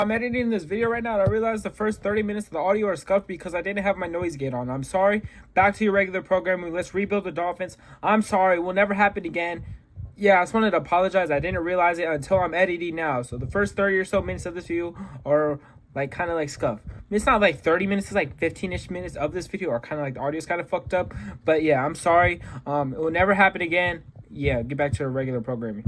I'm editing this video right now and I realized the first 30 minutes of the audio are scuffed because I didn't have my noise gate on. I'm sorry. Back to your regular programming. Let's rebuild the Dolphins. I'm sorry. It will never happen again. Yeah, I just wanted to apologize. I didn't realize it until I'm editing now. So the first 30 or so minutes of this video are like kind of like scuffed. I mean, it's not like 30 minutes. It's like 15-ish minutes of this video are kind of like the audio's kind of fucked up. But yeah, I'm sorry. It will never happen again. Yeah, get back to the regular programming.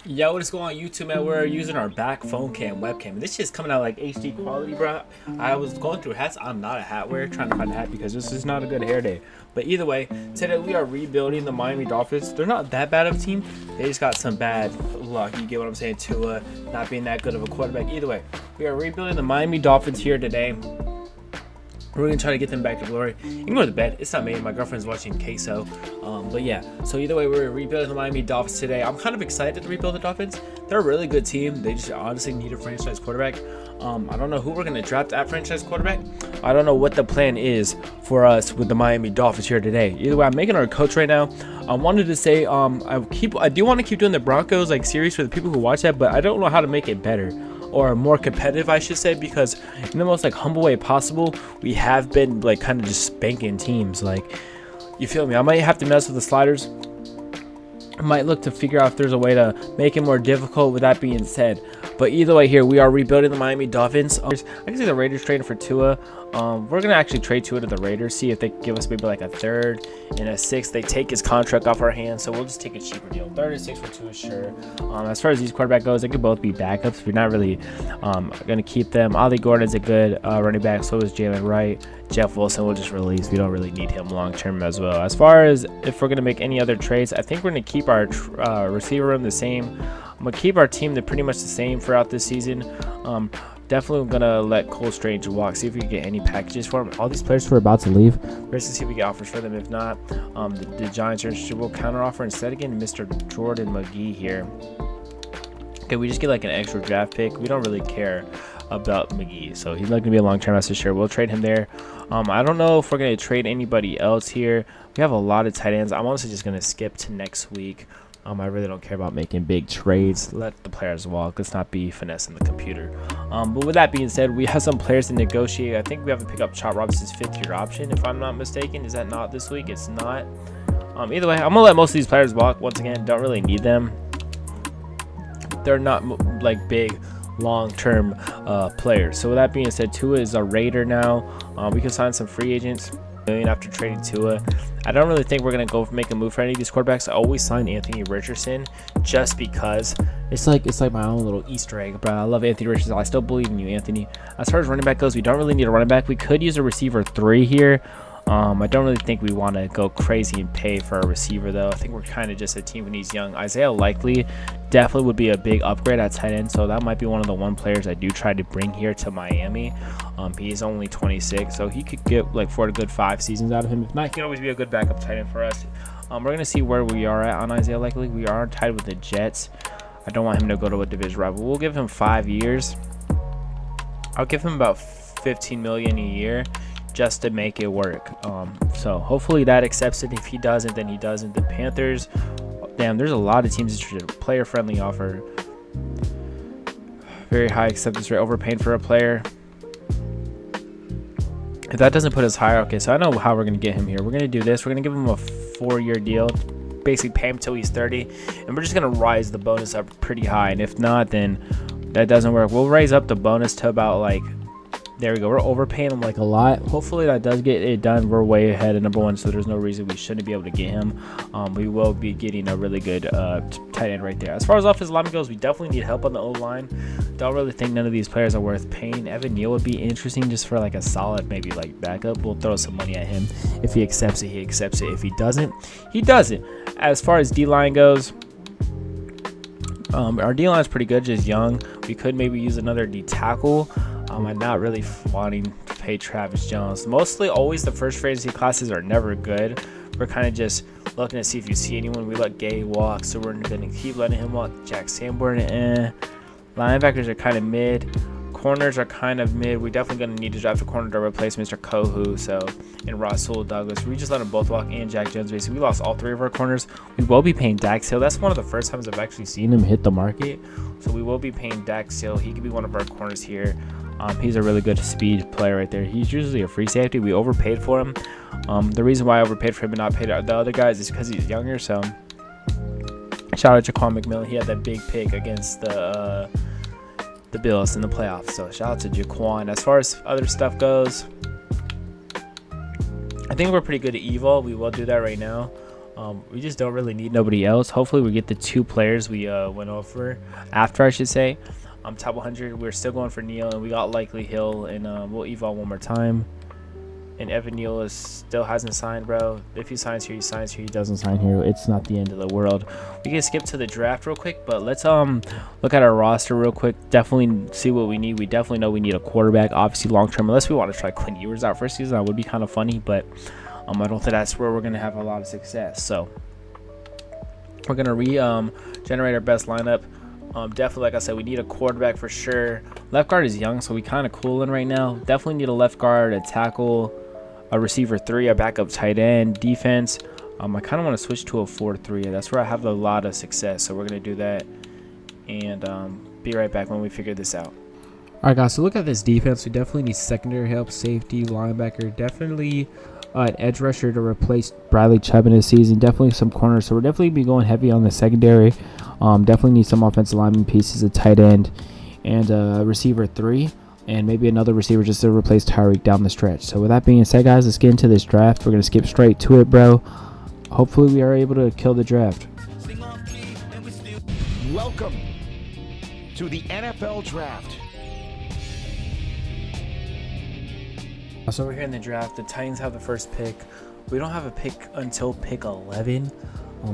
Yo, what is going on YouTube, man? We're using our back phone cam webcam. This shit's coming out like HD quality, bro. I was going through hats. I'm not a hat wearer, trying to find a hat because this is not a good hair day. But either way, today we are rebuilding the Miami Dolphins. They're not that bad of a team. They just got some bad luck. You get what I'm saying? Tua not being that good of a quarterback. Either way, we are rebuilding the Miami Dolphins here today. We're going to try to get them back to glory. You can go to bed. It's not me. My girlfriend's watching Queso. But yeah, so either way, we're rebuilding the Miami Dolphins today. I'm kind of excited to rebuild the Dolphins. They're a really good team. They just honestly need a franchise quarterback. I don't know who we're going to draft at franchise quarterback. I don't know what the plan is for us with the Miami Dolphins here today. Either way, I'm making our coach right now. I wanted to say I do want to keep doing the Broncos like series for the people who watch that, but I don't know how to make it better. Or more competitive, I should say, because in the most like humble way possible, we have been like kind of just spanking teams. Like, you feel me? I might have to mess with the sliders. I might look to figure out if there's a way to make it more difficult. With that being said, but either way, here we are rebuilding the Miami Dolphins. I can see the Raiders trading for Tua. We're gonna actually trade Tua to the Raiders, see if they give us maybe like a third and a sixth. They take his contract off our hands, so we'll just take a cheaper deal. Third and six for Tua, sure. As far as these quarterback goes, they could both be backups. We're not really gonna keep them. Ollie Gordon's a good running back. So is Jalen Wright. Jeff Wilson will just release. We don't really need him long term as well. As far as if we're gonna make any other trades, I think we're gonna keep our receiver room the same. I'm gonna keep our team pretty much the same throughout this season. Definitely gonna let Cole Strange walk, see if we can get any packages for him. All these players who are about to leave, we're just to see if we get offers for them. If not, the Giants are interested. We'll counter offer instead again Mr. Jordan McGee here. Okay, we just get like an extra draft pick. We don't really care about McGee, so he's not gonna be a long-term asset. Sure, we'll trade him there. I don't know if we're gonna trade anybody else here. We have a lot of tight ends. I'm honestly just gonna skip to next week. I really don't care about making big trades. Let the players walk. Let's not be finessing the computer. But with that being said, we have some players to negotiate. I think we have to pick up Chop Robinson's fifth-year option, if I'm not mistaken. Is that not this week? It's not. Either way, I'm going to let most of these players walk. Once again, don't really need them. They're not like big, long-term players. So with that being said, Tua is a Raider now. We can sign some free agents after trading Tua. I don't really think we're gonna go make a move for any of these quarterbacks. I always sign Anthony Richardson just because it's like my own little Easter egg, bro. I love Anthony Richardson. I still believe in you, Anthony. As far as running back goes, we don't really need a running back. We could use a receiver 3 here. I don't really think we want to go crazy and pay for a receiver, though. I think we're kind of just a team who needs young. Isaiah Likely definitely would be a big upgrade at tight end, so that might be one of the players I do try to bring here to Miami. He's only 26, so he could get like 4 good 5 seasons out of him. If not, he can always be a good backup tight end for us. We're going to see where we are at on Isaiah Likely. We are tied with the Jets. I don't want him to go to a division rival. We'll give him 5 years. I'll give him about $15 million a year just to make it work. So hopefully that accepts it. If he doesn't, then he doesn't. The Panthers, damn, there's a lot of teams interested. Player friendly offer, very high acceptance rate, overpaying for a player. If that doesn't put us higher, okay, so I know how we're gonna get him here. We're gonna do this. We're gonna give him a 4-year deal, basically pay him till he's 30, and we're just gonna rise the bonus up pretty high. And if not, then that doesn't work. We'll raise up the bonus to about like, there we go. We're overpaying him like a lot. Hopefully that does get it done. We're way ahead of number 1, so there's no reason we shouldn't be able to get him. We will be getting a really good tight end right there. As far as offensive lineman goes, we definitely need help on the O-line. Don't really think none of these players are worth paying. Evan Neal would be interesting just for like a solid maybe like backup. We'll throw some money at him. If he accepts it, he accepts it. If he doesn't, he doesn't. As far as D-line goes, our D-line is pretty good, just young. We could maybe use another D tackle. I'm not really wanting to pay Travis Jones. Mostly always the first free agency classes are never good. We're kind of just looking to see if you see anyone. We let Gay walk, so we're going to keep letting him walk. Jack Sanborn, Linebackers are kind of mid. corners are kind of mid. We're definitely going to need to draft a corner to replace Mr. Kohu, and Rasul Douglas. We just let him both walk, and Jack Jones. Basically, we lost all 3 of our corners. We will be paying Dax Hill. That's one of the first times I've actually seen him hit the market. So we will be paying Dax Hill. He could be one of our corners here. He's a really good speed player right there. He's usually a free safety. We overpaid for him. The reason why I overpaid for him and not paid the other guys is because he's younger. So shout out to Jaquan McMillan. He had that big pick against the Bills in the playoffs. So shout out to Jaquan. As far as other stuff goes, I think we're pretty good at Evo. We will do that right now. We just don't really need nobody else. Hopefully we get the 2 players we went over after, I should say. Top 100, we're still going for Neal, and we got Likely Hill, and we'll Evo one more time. And Evan Neal still hasn't signed, bro. If he signs here, he signs here. He doesn't sign here, it's not the end of the world. We can skip to the draft real quick, but let's look at our roster real quick. Definitely see what we need. We definitely know we need a quarterback, obviously long term, unless we want to try Quinn Ewers out first season. That would be kind of funny, but I don't think that's where we're gonna have a lot of success. So we're gonna generate our best lineup. Definitely, like I said, we need a quarterback for sure. Left guard is young, so we kind of cooling right now. Definitely need a left guard, a tackle, a receiver 3, a backup tight end, defense. I kind of want to switch to a 4-3. That's where I have a lot of success. So we're gonna do that, and be right back when we figure this out. All right, guys. So look at this defense. We definitely need secondary help, safety, linebacker. Definitely an edge rusher to replace Bradley Chubb in this season. Definitely some corners. So we're definitely be going heavy on the secondary. Definitely need some offensive lineman pieces, a tight end, and a receiver 3, and maybe another receiver just to replace Tyreek down the stretch. So with that being said, guys, let's get into this draft. We're going to skip straight to it, bro. Hopefully we are able to kill the draft. Welcome to the NFL Draft. So we're here in the draft. The Titans have the first pick. We don't have a pick until pick 11.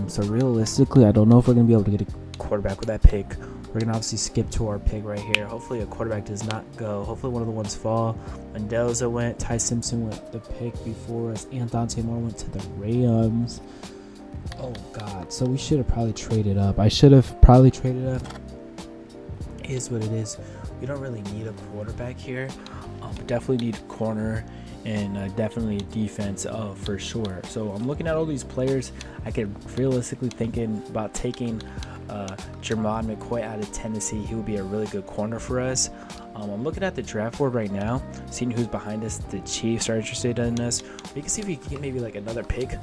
So realistically, I don't know if we're going to be able to get a quarterback with that pick. We're going to obviously skip to our pick right here. Hopefully a quarterback does not go. Hopefully one of the ones fall. Mendoza went. Ty Simpson went the pick before us. And Dante Moore went to the Rams. Oh, God. So we should have probably traded up. I should have probably traded up. It is what it is. We don't really need a quarterback here. We definitely need a corner and definitely a defense for sure. So I'm looking at all these players. I could realistically thinking about taking Jermod McCoy out of Tennessee. He would be a really good corner for us. I'm looking at the draft board right now, seeing who's behind us. The Chiefs are interested in us. We can see if we can get maybe like another pick.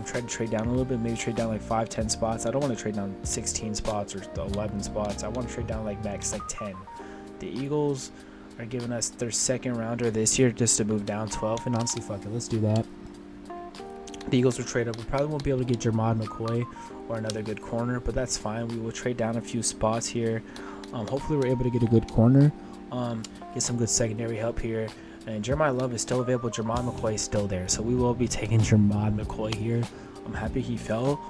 Try to trade down a little bit, maybe trade down like 5-10 spots. I don't want to trade down 16 spots or 11 spots. I want to trade down like max like 10. The Eagles are giving us their second rounder this year just to move down 12, and honestly, fuck it, let's do that. The Eagles will trade up. We probably won't be able to get Jermod McCoy or another good corner, but that's fine. We will trade down a few spots here. Hopefully we're able to get a good corner, get some good secondary help here. And Jeremiah Love is still available. Jermod McCoy is still there, so we will be taking Jermod McCoy here. I'm happy he fell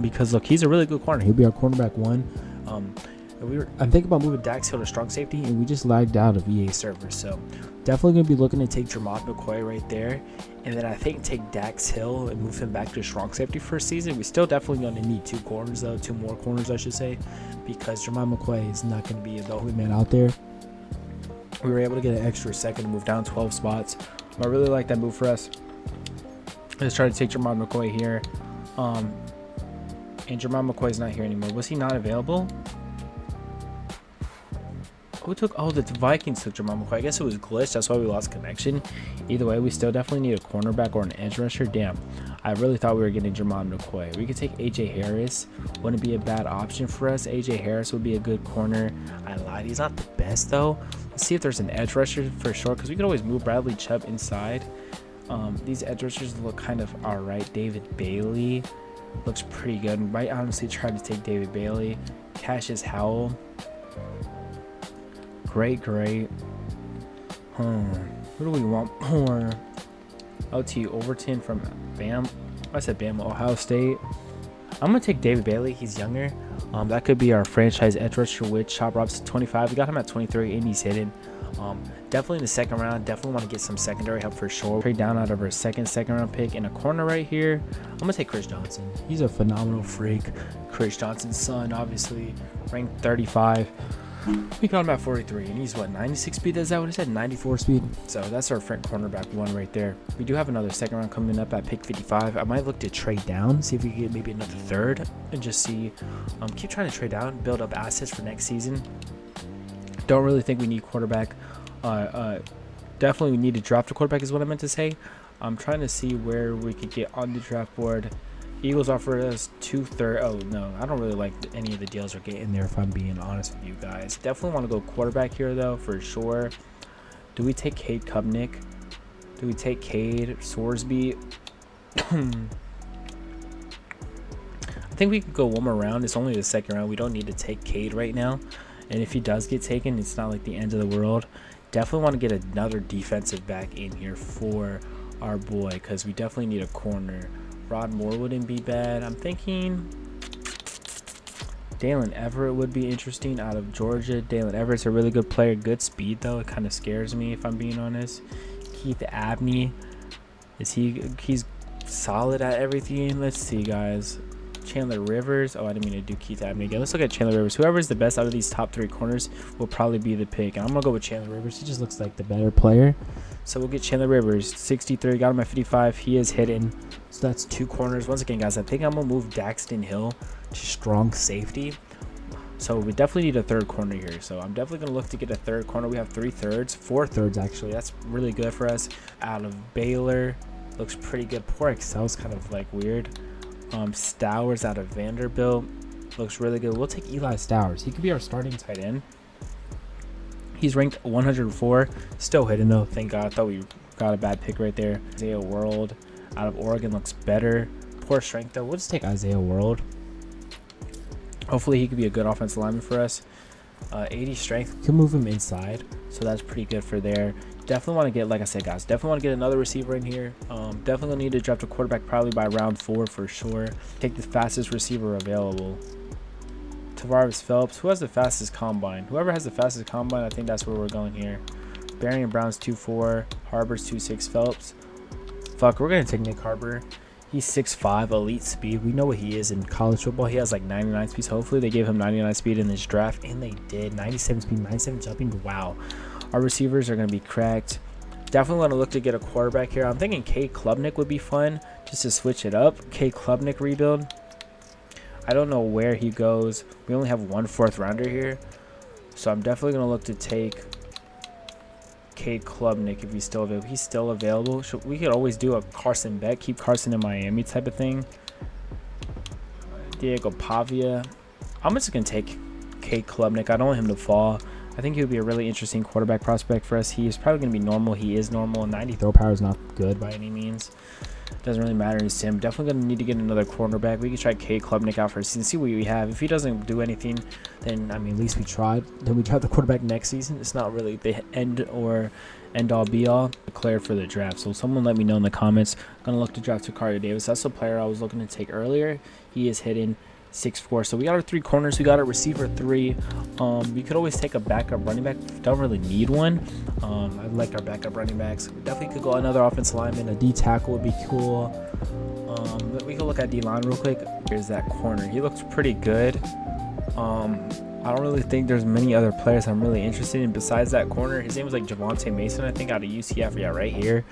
because look, he's a really good corner. He'll be our cornerback 1. I'm thinking about moving Dax Hill to strong safety, and we just lagged out of EA servers. So definitely going to be looking to take Jermod McCoy right there. And then I think take Dax Hill and move him back to strong safety for a season. We still definitely going to need 2 corners, though. 2 more corners, I should say, because Jermod McCoy is not going to be the only man out there. We were able to get an extra second to move down 12 spots. I really like that move for us. Let's try to take Jermod McCoy here. And Jermod McCoy's not here anymore. Was he not available? Who took? Oh, the Vikings took Jermod McCoy. I guess it was glitched. That's why we lost connection. Either way, we still definitely need a cornerback or an edge rusher. Damn, I really thought we were getting Jermod McCoy. We could take AJ Harris. Wouldn't be a bad option for us. AJ Harris would be a good corner. I lied. He's not the best though. Let's see if there's an edge rusher for sure, because we could always move Bradley Chubb inside. These edge rushers look kind of alright. David Bailey looks pretty good. Might honestly try to take David Bailey. Cassius Howell. Great. Who do we want more? LT Overton from Ohio State. I'm going to take David Bailey. He's younger. That could be our franchise edge rusher with Chop Robinson 25. We got him at 23, and he's hidden. Definitely in the second round. Definitely want to get some secondary help for sure. Trade down out of our second round pick in a corner right here. I'm going to take Chris Johnson. He's a phenomenal freak. Chris Johnson's son, obviously, ranked 35. We got him at 43, and he's what, 96 speed? Is that what it said? 94 speed. So that's our front cornerback one right there. We do have another second round coming up at pick 55. I might look to trade down, see if we can get maybe another third, and just see. Keep trying to trade down, build up assets for next season. Don't really think we need quarterback. Definitely we need to draft a quarterback is what I meant to say. I'm trying to see where we could get on the draft board. Eagles offer us 2/3. Oh no, I don't really like any of the deals we're getting there, if I'm being honest with you guys. Definitely want to go quarterback here though, for sure. Do we take Cade Kubnick? Do we take Cade Sorsby? I think we could go one more round. It's only the second round. We don't need to take Cade right now. And if he does get taken, it's not like the end of the world. Definitely want to get another defensive back in here for our boy, because we definitely need a corner. Rod Moore wouldn't be bad. I'm thinking Dalen Everett would be interesting out of Georgia. Dalen Everett's a really good player. Good speed, though. It kind of scares me, if I'm being honest. Keith Abney. He's solid at everything. Let's see, guys. Chandler Rivers. Oh, I didn't mean to do Keith Abney again. Let's look at Chandler Rivers. Whoever is the best out of these top three corners will probably be the pick. And I'm going to go with Chandler Rivers. He just looks like the better player. So we'll get Chandler Rivers. 63. Got him at 55. He is hidden. So that's two corners. Once again, guys, I think I'm going to move Daxton Hill to strong safety. So we definitely need a third corner here. So I'm definitely going to look to get a third corner. We have 4 thirds, actually. That's really good for us. Out of Baylor. Looks pretty good. Poor Excel's kind of like weird. Stowers out of Vanderbilt looks really good. We'll take Eli Stowers. He could be our starting tight end. He's ranked 104. Still hidden though. Thank God. I thought we got a bad pick right there. Isaiah World out of Oregon looks better. Poor strength though. We'll just take Isaiah World. Hopefully he could be a good offensive lineman for us. 80 strength. We can move him inside. So that's pretty good for there. Definitely want to get, like I said, guys, definitely want to get another receiver in here. Definitely need to draft a quarterback probably by round 4 for sure. Take the fastest receiver available. Tavares Phelps. Who has the fastest combine? Whoever has the fastest combine, I think that's where we're going here. Barian Brown's 2.4. Harbor's 2.6. Phelps. Fuck, we're going to take Nick Harbor. He's 6'5", elite speed. We know what he is in college football. He has like 99 speed. So hopefully they gave him 99 speed in this draft. And they did. 97 speed, 97 jumping. Wow. Our receivers are going to be cracked. Definitely want to look to get a quarterback here. I'm thinking Cade Klubnik would be fun just to switch it up. Cade Klubnik rebuild. I don't know where he goes. We only have 1 4th rounder here. So I'm definitely going to look to take Cade Klubnik if he's still available. He's still available. We could always do a Carson Beck. Keep Carson in Miami type of thing. Diego Pavia. I'm just going to take Cade Klubnik. I don't want him to fall. I think he would be a really interesting quarterback prospect for us. He is probably going to be normal. He is normal. 90 throw power is not good by any means. Doesn't really matter in sim. Definitely going to need to get another cornerback. We can try Cade Klubnik out for a season, see what we have. If he doesn't do anything, then, I mean, at least we tried. Then we tried the quarterback next season. It's not really the end all be all. Declared for the draft. So someone let me know in the comments. I'm going to look to draft Takaria Davis. That's the player I was looking to take earlier. He is hidden. 6'4". So we got our 3 corners. We got our receiver 3. We could always take a backup running back. Don't really need one. I like our backup running backs. We definitely could go another offensive lineman. A D tackle would be cool. We could look at D line real quick. Here's that corner. He looks pretty good. I don't really think there's many other players I'm really interested in besides that corner. His name was like Javonte Mason, I think, out of UCF. Yeah, right here.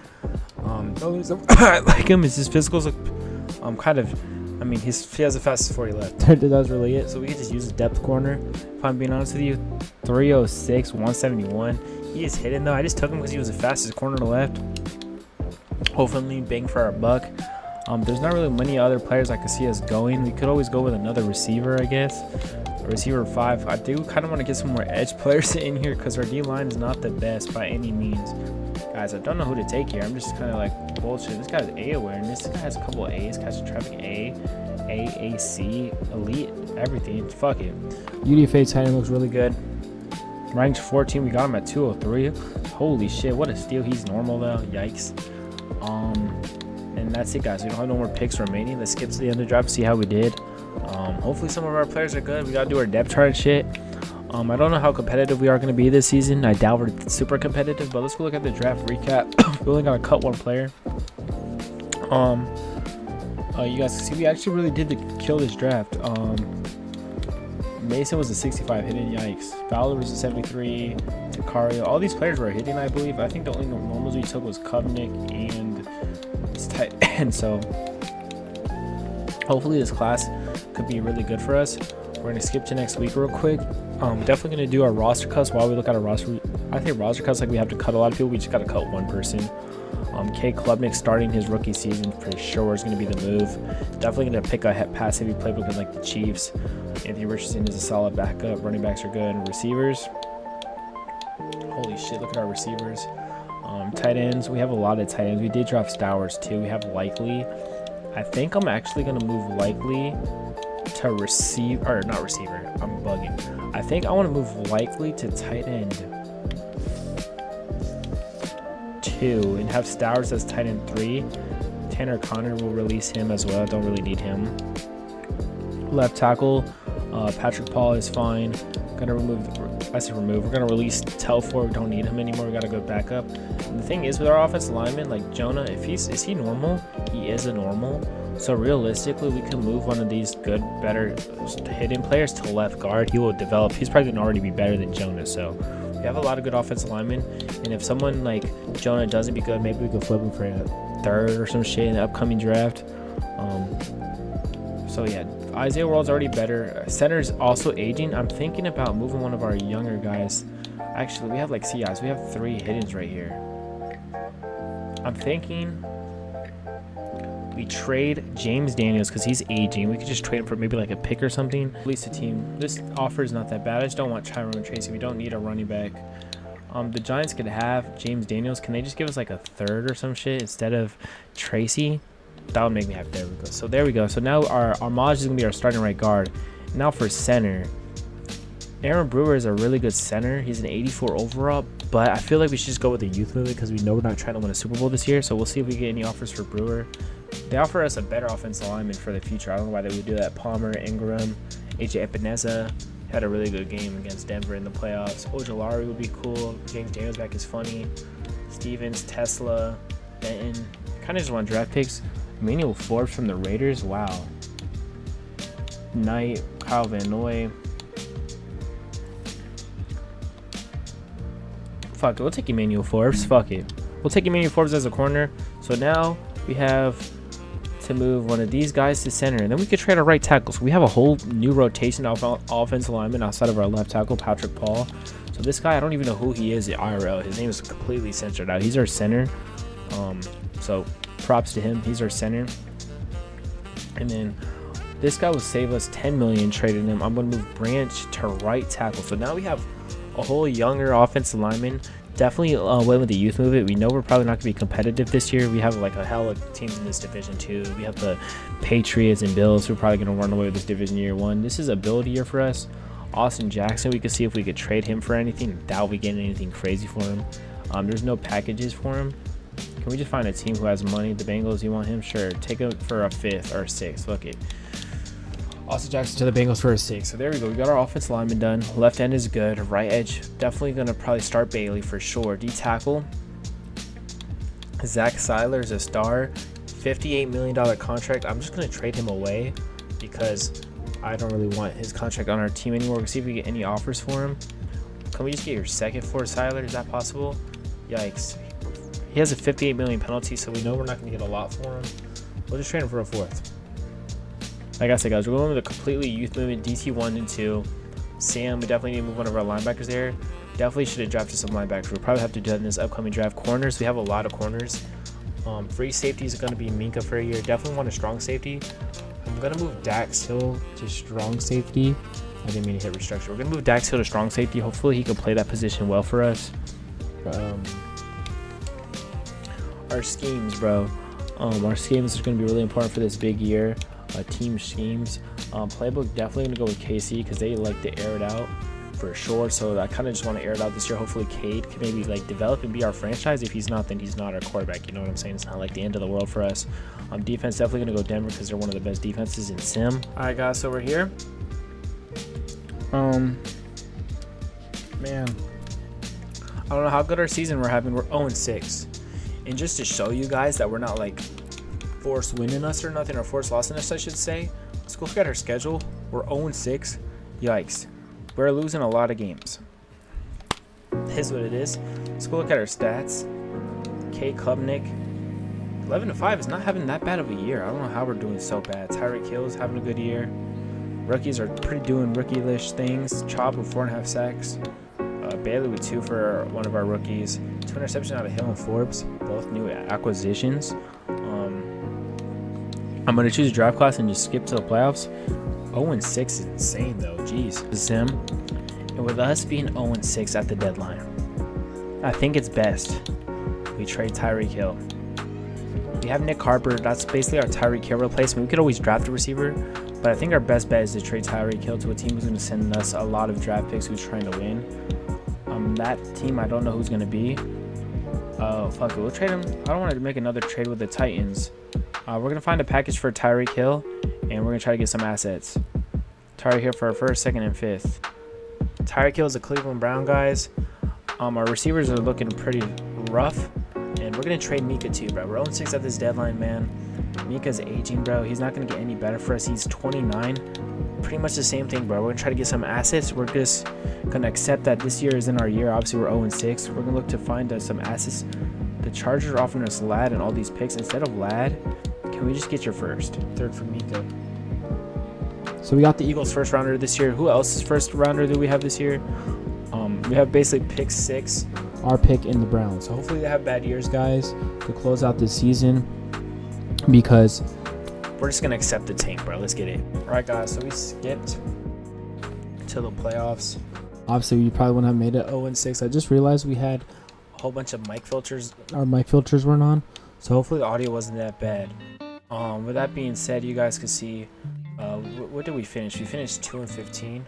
I like him. His physicals look kind of. I mean, he has the fastest 40 left. That's really it. So we could just use a depth corner. If I'm being honest with you, 306, 171. He is hidden though. I just took him because he was the fastest corner to left. Hopefully, bang for our buck. There's not really many other players I could see us going. We could always go with another receiver, I guess. A receiver 5. I do kind of want to get some more edge players in here because our D line is not the best by any means. Guys, I don't know who to take here. I'm just kind of like bullshit. This guy's A awareness. This guy has a couple of A's. Catch traffic A, AAC, elite, everything. Fuck it. UDFA tight end looks really good. Ranked 14. We got him at 203. Holy shit, what a steal. He's normal though. Yikes. And that's it, guys. We don't have no more picks remaining. Let's skip to the end of the draft, see how we did. Hopefully some of our players are good. We gotta do our depth chart and shit. I don't know how competitive we are going to be this season. I doubt we're super competitive, but let's go look at the draft recap. We only got to cut 1 player. You guys can see we actually really did kill this draft. Mason was a 65 hitting. Yikes. Fowler was a 73. Takario. All these players were hitting, I believe. I think the only normals we took was Kovnick and his tight end. So hopefully this class could be really good for us. We're going to skip to next week real quick. Definitely going to do our roster cuts while we look at our roster. I think roster cuts, like we have to cut a lot of people. We just got to cut one person. K. Klubnik starting his rookie season for sure is going to be the move. Definitely going to pick a pass heavy playbook like the Chiefs. Anthony Richardson is a solid backup. Running backs are good. And receivers. Holy shit, look at our receivers. Tight ends. We have a lot of tight ends. We did drop Stowers too. We have Likely. I think I'm actually going to move Likely to receiver. Or not receiver. I'm bugging. I think I want to move Likely to tight end 2 and have Stowers as tight end 3. Tanner Connor will release him as well. Don't really need him. Left tackle, Patrick Paul is fine. Gonna remove. I say remove. We're gonna release Telford. We don't need him anymore. We gotta go back up. And the thing is with our offensive lineman, like Jonah, if is he normal? He is a normal. So realistically, we can move one of these good, better hidden players to left guard. He will develop. He's probably gonna already be better than Jonah. So we have a lot of good offensive linemen. And if someone like Jonah doesn't be good, maybe we could flip him for a third or some shit in the upcoming draft. So yeah, Isaiah World's already better. Center's also aging. I'm thinking about moving one of our younger guys. Actually, we have like CIs. We have 3 hiddens right here. I'm thinking we trade James Daniels because he's aging. We could just trade him for maybe like a pick or something. At least the team. This offer is not that bad. I just don't want Tyrone Tracy. We don't need a running back. The Giants could have James Daniels. Can they just give us like a third or some shit instead of Tracy? That would make me happy. There we go. So there we go. So now our Maj is going to be our starting right guard. Now for center. Aaron Brewer is a really good center. He's an 84 overall. But I feel like we should just go with the youth movement because we know we're not trying to win a Super Bowl this year. So we'll see if we get any offers for Brewer. They offer us a better offensive lineman for the future. I don't know why they would do that. Palmer, Ingram, AJ Epineza had a really good game against Denver in the playoffs. Ojolari would be cool. James Daniels back is funny. Stevens, Tesla, Benton. Kind of just want draft picks. Emmanuel Forbes from the Raiders. Wow. Knight, Kyle Van Noy. Fuck it. We'll take Emmanuel Forbes. Fuck it. We'll take Emmanuel Forbes as a corner. So now we have to move one of these guys to center. And then we could trade our right tackle. So we have a whole new rotation of offensive lineman outside of our left tackle, Patrick Paul. So this guy, I don't even know who he is at IRL. His name is completely censored out. He's our center. So props to him. He's our center. And then this guy will save us $10 million trading him. I'm going to move Branch to right tackle. So now we have a whole younger offensive lineman. Definitely went with the youth movement. We know we're probably not going to be competitive this year. We have like a hell of teams in this division too. We have the Patriots and Bills who are probably going to run away with this division year 1. This is a build year for us. Austin Jackson, we could see if we could trade him for anything. Doubt we get anything crazy for him. There's no packages for him. Can we just find a team who has money? The Bengals, you want him? Sure. Take him for a 5th or a 6th. Look it. Austin Jackson to the Bengals for a 6. So there we go. We got our offensive lineman done. Left end is good. Right edge, definitely going to probably start Bailey for sure. D tackle, Zach Seiler is a star. $58 million contract. I'm just going to trade him away because I don't really want his contract on our team anymore. We'll see if we get any offers for him. Can we just get your second for Seiler? Is that possible? Yikes. He has a $58 million penalty, so we know we're not going to get a lot for him. We'll just trade him for a 4th. Like I said, guys, we're going with a completely youth movement, DT 1 and 2. Sam, we definitely need to move one of our linebackers there. Definitely should have drafted some linebackers. We'll probably have to do that in this upcoming draft. Corners, we have a lot of corners. Free safety is going to be Minka for a year. Definitely want a strong safety. I'm going to move Dax Hill to strong safety. I didn't mean to hit restructure. We're going to move Dax Hill to strong safety. Hopefully he can play that position well for us. Our schemes, bro. Our schemes are going to be really important for this big year. Team schemes. Playbook definitely going to go with KC because they like to air it out for sure. So I kind of just want to air it out this year. Hopefully Cade can maybe like develop and be our franchise. If he's not, then he's not our quarterback. You know what I'm saying? It's not like the end of the world for us. Defense definitely going to go Denver because they're one of the best defenses in sim. All right, guys. So we're here. Man, I don't know how good our season we're having. We're 0-6. And just to show you guys that we're not like forced winning us or nothing, or forced losing us, I should say. Let's go look at our schedule. We're 0-6. Yikes. We're losing a lot of games. Here's what it is. Let's go look at our stats. K. Klubnik, 11-5 is not having that bad of a year. I don't know how we're doing so bad. Tyreek Hill is having a good year. Rookies are pretty doing rookie-ish things. Chop with 4.5 sacks. Bailey with 2 for one of our rookies. 2 interceptions out of Hill and Forbes, both new acquisitions. I'm going to choose a draft class and just skip to the playoffs. 0-6 is insane, though. Jeez. Zim. And with us being 0-6 at the deadline, I think it's best we trade Tyreek Hill. We have Nick Harper. That's basically our Tyreek Hill replacement. We could always draft a receiver, but I think our best bet is to trade Tyreek Hill to a team who's going to send us a lot of draft picks who's trying to win. That team, I don't know who's going to be. Oh, fuck it. We'll trade him. I don't want to make another trade with the Titans. We're going to find a package for Tyreek Hill, and we're going to try to get some assets. Tyreek Hill for our 1st, 2nd, and 5th. Tyreek Hill is a Cleveland Brown, guys. Our receivers are looking pretty rough, and we're going to trade Mika too, bro. We're 0-6 at this deadline, man. Mika's aging, bro. He's not going to get any better for us. He's 29. Pretty much the same thing, bro. We're going to try to get some assets. We're just going to accept that this year isn't our year. Obviously, we're 0-6. We're going to look to find some assets. The Chargers are offering us Lad and all these picks. Instead of Lad, can we just get your 1st? 3rd for Mika. So we got the Eagles' 1st rounder this year. Who else's 1st rounder do we have this year? We have basically pick 6, our pick in the Browns. So hopefully they have bad years, guys, to close out this season, because we're just going to accept the tank, bro. Let's get it. All right, guys, so we skipped to the playoffs. Obviously, we probably wouldn't have made it 0-6. I just realized we had a whole bunch of mic filters. Our mic filters weren't on, so hopefully the audio wasn't that bad. With that being said, you guys can see, what did we finish? We finished 2-15.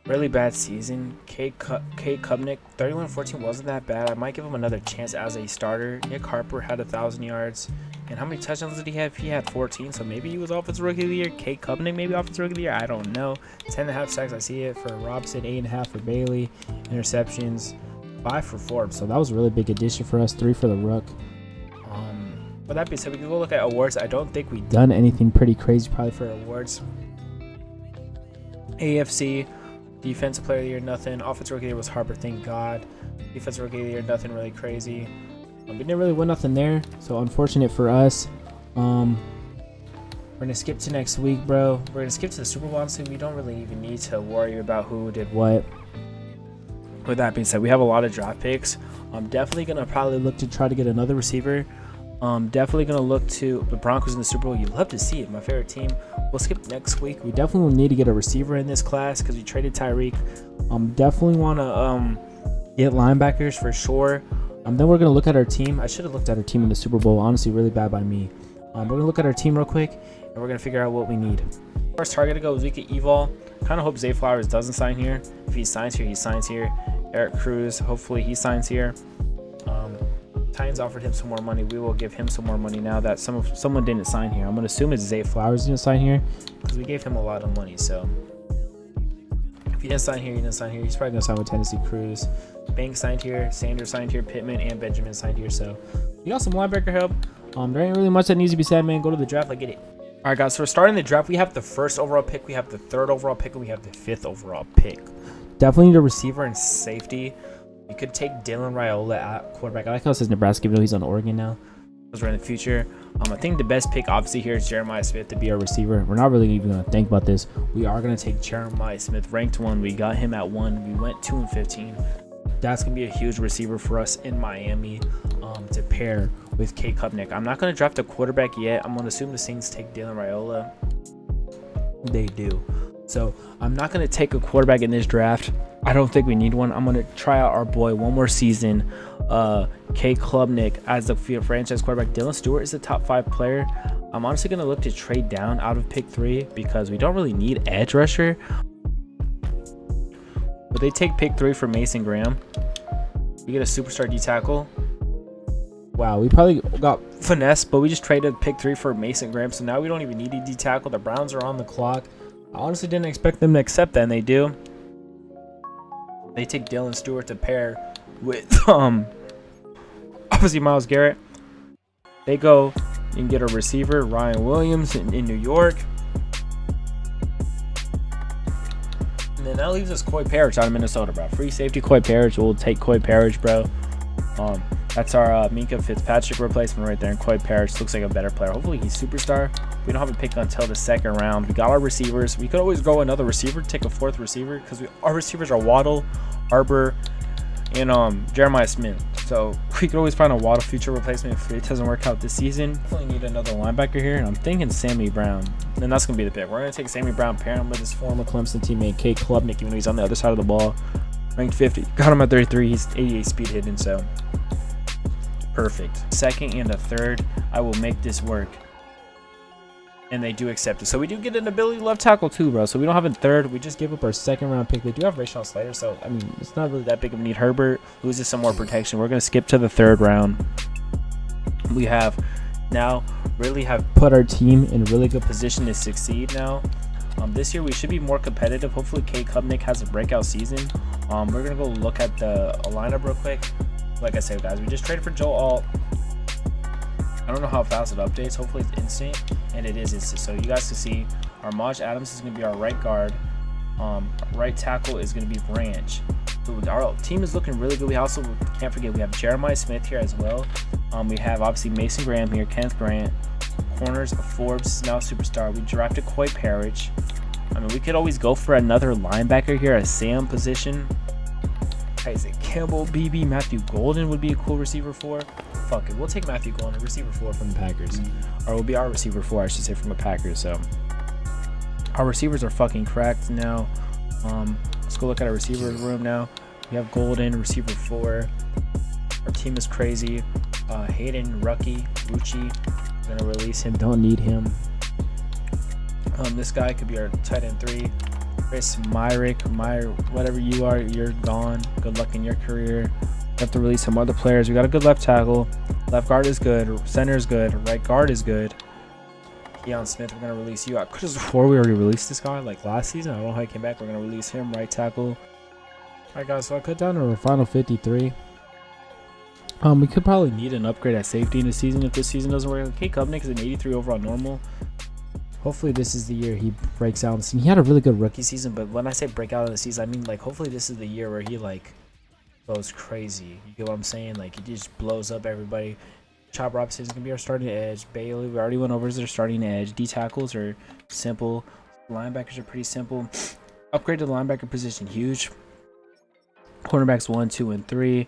Really bad season. K. Klubnik, 31-14 wasn't that bad. I might give him another chance as a starter. Nick Harper had 1,000 yards. And how many touchdowns did he have? He had 14, so maybe he was Offensive Rookie of the Year. K. Klubnik, maybe Offensive Rookie of the Year. I don't know. 10.5 sacks, I see it for Robson. 8.5 for Bailey. Interceptions, 5 for Forbes. So that was a really big addition for us. 3 for the Rook. With that being said, we can go look at awards. I don't think we've done anything pretty crazy probably for awards. AFC. Defensive Player of the Year, nothing. Offensive Rookie of the Year was Harper, thank God. Defensive Rookie of the Year, nothing really crazy. We didn't really win nothing there, so unfortunate for us. We're gonna skip to next week, bro. We're gonna skip to the Super Bowl. Honestly, we don't really even need to worry about who did what. With that being said, we have a lot of draft picks. I'm definitely gonna probably look to try to get another receiver. Definitely gonna look to the Broncos in the Super Bowl. You'd love to see it. My favorite team. We'll skip next week. We definitely will need to get a receiver in this class because we traded Tyreek. Definitely want to get linebackers for sure. Then we're gonna look at our team. I should have looked at our team in the Super Bowl. Honestly, really bad by me. We're gonna look at our team real quick and we're gonna figure out what we need. First target to go is we could Evol. Kind of hope Zay Flowers doesn't sign here. If he signs here, he signs here. Eric Cruz, hopefully he signs here. Titans offered him some more money. We will give him some more money now that someone didn't sign here. I'm going to assume it's Zay Flowers didn't sign here because we gave him a lot of money. So if he didn't sign here, he didn't sign here. He's probably going to sign with Tennessee. Cruz. Banks signed here. Sanders signed here. Pittman and Benjamin signed here. So we got some linebacker help. There ain't really much that needs to be said, man. Go to the draft. Like, get it. All right, guys. So we're starting the draft. We have the 1st overall pick. We have the 3rd overall pick. And we have the 5th overall pick. Definitely need a receiver and safety. You could take Dylan Raiola at quarterback. I like how it says Nebraska, even though he's on Oregon now. Those are in the future. I think the best pick, obviously, here is Jeremiah Smith to be our receiver. We're not really even going to think about this. We are going to take Jeremiah Smith, ranked 1. We got him at 1. We went 2-15. That's going to be a huge receiver for us in Miami to pair with K. Klubnik. I'm not going to draft a quarterback yet. I'm going to assume the Saints take Dylan Raiola. They do. So I'm not going to take a quarterback in this draft. I don't think we need one. I'm going to try out our boy one more season. K. Klubnik as the franchise quarterback. Dylan Stewart is the top 5 player. I'm honestly going to look to trade down out of pick 3 because we don't really need edge rusher. But they take pick 3 for Mason Graham. We get a superstar D tackle. Wow, we probably got finesse, but we just traded pick 3 for Mason Graham. So now we don't even need a D tackle. The Browns are on the clock. I honestly didn't expect them to accept that, and they do. They take Dylan Stewart to pair with obviously Myles Garrett. They go and get a receiver, Ryan Williams in New York. And then that leaves us Coy Parrish out of Minnesota, bro. Free safety Coy Parrish. We'll take Coy Parrish, bro. That's our Minka Fitzpatrick replacement right there. And Coy Parrish looks like a better player. Hopefully he's superstar. We don't have a pick until the second round. We got our receivers. We could always go another receiver, take a fourth receiver, because our receivers are Waddle, Arbor, and Jeremiah Smith. So we could always find a Waddle future replacement if it doesn't work out this season. Definitely need another linebacker here, and I'm thinking Sammy Brown. And that's going to be the pick. We're going to take Sammy Brown, pair him with his former Clemson teammate, Kate Klubnik, even though he's on the other side of the ball. Ranked 50. Got him at 33. He's 88 speed hidden, so perfect. Second and a third, I will make this work. And they do accept it. So we do get an ability left tackle too, bro. So we don't have a third. We just give up our second round pick. They do have Rashawn Slater, so I mean, it's not really that big of a need. Herbert loses some more protection. We're going to skip to the third round. We have now really have put our team in a really good position to succeed now. This year we should be more competitive. Hopefully Kate Klubnik has a breakout season. We're going to go look at the lineup real quick. Like I said, guys, we just traded for Joe Alt. I don't know how fast it updates. Hopefully it's instant, and it is instant. So you guys can see our Maj Adams is going to be our right guard. Right tackle is going to be Branch. So our team is looking really good. We also can't forget we have Jeremiah Smith here as well. We have obviously Mason Graham here, Kenneth Grant. Corners of Forbes, now superstar. We drafted Coy Parrish. I mean, we could always go for another linebacker here, a Sam position. Isaac Campbell, BB, Matthew Golden would be a cool receiver for. Fuck it, we'll take Matthew Golden, receiver 4 from the Packers. Or will be our receiver 4, I should say, from the Packers. So our receivers are fucking cracked now. Let's go look at our receiver room now. We have Golden, receiver 4. Our team is crazy. Hayden, Rucky, Rucci. We're gonna release him. Don't need him. This guy could be our tight end 3. Chris Myrick, whatever you are, you're gone. Good luck in your career. We have to release some other players. We got a good left tackle. Left guard is good. Center is good. Right guard is good. Keon Smith, we're gonna release you. I could have swore we already released this guy like last season. I don't know how he came back. We're gonna release him. Right tackle. All right, guys. So I cut down to our final 53. We could probably need an upgrade at safety in the season if this season doesn't work. Kate Klubnik is an 83 overall normal. Hopefully this is the year he breaks out. He had a really good rookie season, but when I say break out of the season, I mean like hopefully this is the year where he like goes crazy. You get what I'm saying? Like he just blows up everybody. Chop Robinson is gonna be our starting edge. Bailey, we already went over as their starting edge. D tackles are simple. Linebackers are pretty simple. Upgrade to the linebacker position, huge. Cornerbacks 1, 2, and 3.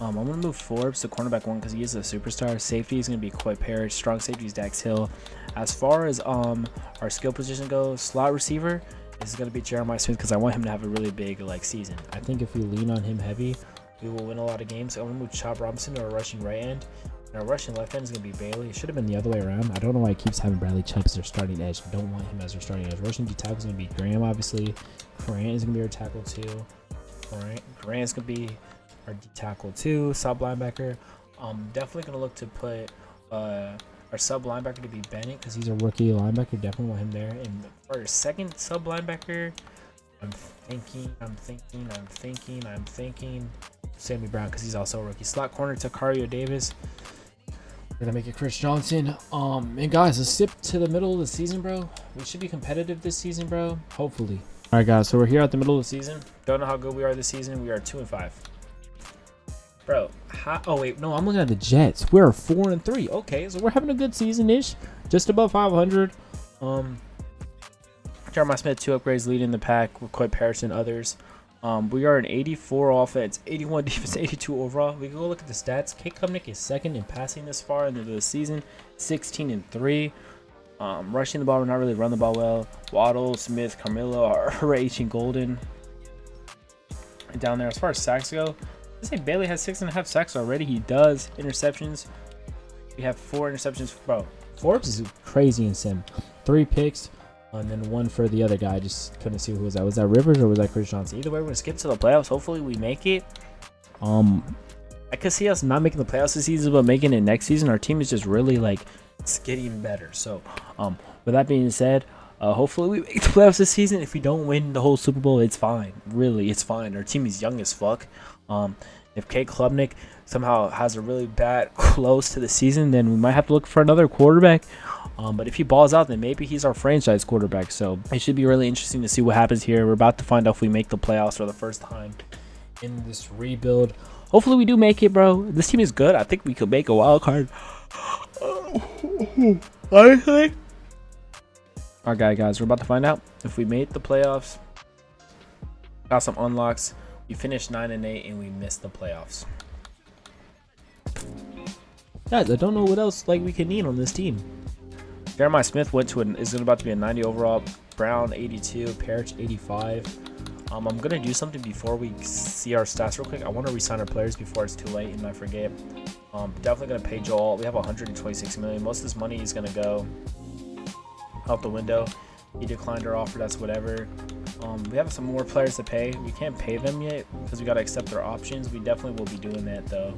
I'm gonna move Forbes to cornerback 1 because he is a superstar. Safety is gonna be Coy Parrish. Strong safety is Dax Hill. As far as our skill position goes, slot receiver is gonna be Jeremiah Smith because I want him to have a really big like season. I think if we lean on him heavy, we will win a lot of games. So I'm gonna move Chop Robinson to our rushing right end. And our rushing left end is gonna be Bailey. It should have been the other way around. I don't know why he keeps having Bradley Chubb as their starting edge. I don't want him as their starting edge. Rushing D tackle is gonna be Graham, obviously. Grant is gonna be our tackle 2. Grant is gonna be our D tackle 2, sub linebacker. Definitely gonna look to put our sub linebacker to be Bennett because he's a rookie linebacker. Definitely want him there. And for our second sub linebacker, I'm thinking Sammy Brown because he's also a rookie. Slot corner to Cario Davis. We're gonna make it Chris Johnson. And guys, let's skip to the middle of the season, bro. We should be competitive this season, bro. Hopefully. All right, guys. So we're here at the middle of the season. Don't know how good we are this season. We are 2-5. Bro, oh wait, no, I'm looking at the Jets. We're 4-3. Okay, so we're having a good season-ish, just above 500. Jeremiah Smith 2 upgrades, leading the pack with Coy Parrish and others. We are an 84 offense, 81 defense, 82 overall. We can go look at the stats. Kate Klubnik is second in passing this far into the season, 16-3. Rushing the ball, we're not really running the ball well. Waddle, Smith, Carmelo, RH, and Golden. And down there, as far as sacks go, I say Bailey has 6.5 sacks already. He does. Interceptions, we have 4 interceptions. Bro, Forbes is crazy in sim. 3 picks, and then 1 for the other guy. I just couldn't see who was that. Was that Rivers or was that Chris Johnson? Either way, we're gonna skip to the playoffs. Hopefully, we make it. I could see us not making the playoffs this season, but making it next season. Our team is just really like it's getting better. So, with that being said, hopefully we make the playoffs this season. If we don't win the whole Super Bowl, it's fine. Really, it's fine. Our team is young as fuck. If Kate Klubnik somehow has a really bad close to the season, then we might have to look for another quarterback. But if he balls out, then maybe he's our franchise quarterback. So it should be really interesting to see what happens here. We're about to find out if we make the playoffs for the first time in this rebuild. Hopefully we do make it, bro. This team is good. I think we could make a wild card. Honestly. Alright, guys, we're about to find out if we made the playoffs. Got some unlocks. We finished 9-8 and we missed the playoffs. Guys, I don't know what else we can need on this team. Jeremiah Smith is about to be a 90 overall. Brown 82, Parrish 85. I'm gonna do something before we see our stats real quick. I want to resign our players before it's too late and I forget. Definitely gonna pay Joel. We have 126 million. Most of this money is gonna go out the window. He declined our offer. That's whatever. We have some more players to pay. We can't pay them yet because we gotta accept their options. We definitely will be doing that though.